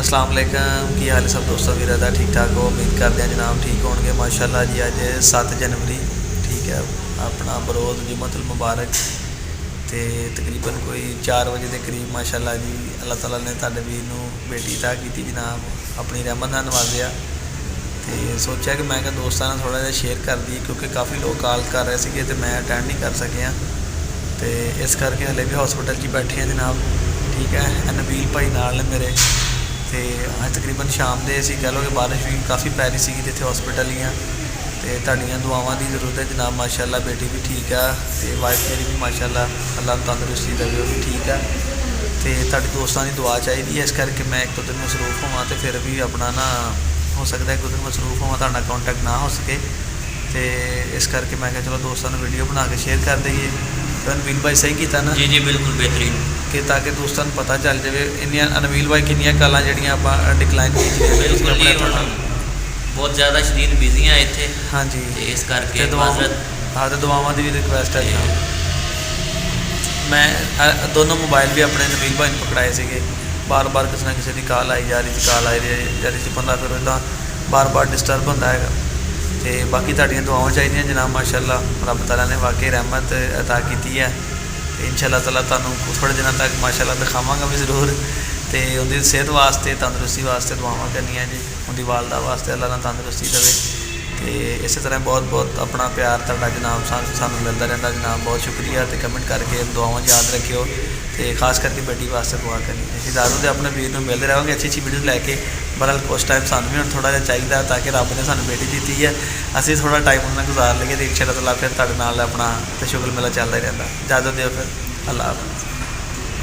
अस्सलाम वालेकुम की हाल है सब दोस्तों की रहता ठीक ठाक हो। उम्मीद करते हैं जनाब ठीक होंगे माशाल्लाह जी। अज 7 जनवरी ठीक है अपना बरोज़ जुम्मतुल मुबारक तो तकरीबन कोई 4 बजे के करीब माशाल्लाह जी अल्लाह ताला ने तुहाडे वीर नूं बेटी अता की जनाब अपनी रहमत नाल नवाजिया। तो सोचा कि मैं दोस्तों ने थोड़ा जिहा शेयर कर दी क्योंकि काफ़ी लोग कॉल कर रहे थे तो मैं अटेंड नहीं कर सकिया। तो इस करके हले भी हॉस्पिटल च बैठे हैं जनाब ठीक है। नबील भाई नाल ने मेरे तो अज तकरीबन शाम के असीं कह लो कि बारिश भी काफ़ी पै रही सी इत्थे हॉस्पिटल ही तो तुहाडीआं दुआवां की जरूरत है जनाब। माशाल्लाह बेटी भी ठीक है तो वाइफ मेरी भी माशाल्लाह अल्लाह तंदुरुस्ती देवे वो भी ठीक है। तो तुहाडे दोस्तों की दुआ चाहिए इस करके मैं एक दो दिन मसरूफ होवां तो फिर भी अपना ना हो सकता है एक दो दिन मसरूफ होवां तुहाडे नाल कॉन्टैक्ट ना हो सके। तो इस करके मैं चलो दोस्तों को वीडियो बना के शेयर कर दईए। तो नबील भाई सही किया ना जी जी बिल्कुल बेहतरीन कि ताकि दोस्तों को पता चल जाए इन्नियां नबील भाई किन्नियां कॉलां जिहड़ियां आपां डिक्लाइन कीतियां बिल्कुल जी बहुत ज़्यादा शदीद बिजी हैं इत्थे। हाँ जी इस करके हाँ तो दुआवां की भी रिक्वेस्ट है जनाब। मैं दोनों मोबाइल भी अपने नबील भाई ने पकड़ाए थे बार बार किसी ना किसी की कॉल आई जा रही थी कॉल आई जा रही थी बंदा फिर इदा बार बार डिस्टर्ब होंदा है। तो बाकी तुहाडीआं दुआवां चाहिए जनाब माशाल्लाह रब ताला ने वाकई रहमत अता की है। तो इंशाअल्लाह ताला तुहानूं थोड़े दिनों तक माशाल्लाह दिखावांगा भी जरूर। तो उनकी सेहत वास्ते तंदुरुस्ती वास्ते दुआवां करनियां जी उनकी वालदा वास्ते अल्लाह ताला तंदुरुस्ती देवे। तो इस तरह बहुत बहुत अपना प्यार तुहाडा जनाब सानूं मिलता रहता जनाब। बहुत शुक्रिया। तो कमेंट करके दुआवां याद रखियो तो खास करके बेटी वास्ते दुआ करनी इजाजत अपने वीर नूं मिलते रहांगे अच्छी अच्छी वीडियो लैके। बहरहाल कुछ टाइम सानूं भी हुण थोड़ा जिहा चाहिए ताकि रब ने सानूं बेटी दी है असीं थोड़ा टाइम उन्हां गुजार लईए तो इंशाअल्लाह ताला फिर तुहाडे नाल अपना तो शुगल मेला चलदा ही रहिंदा। इजाजत दिओ फिर अल्लाह हाफ़िज़।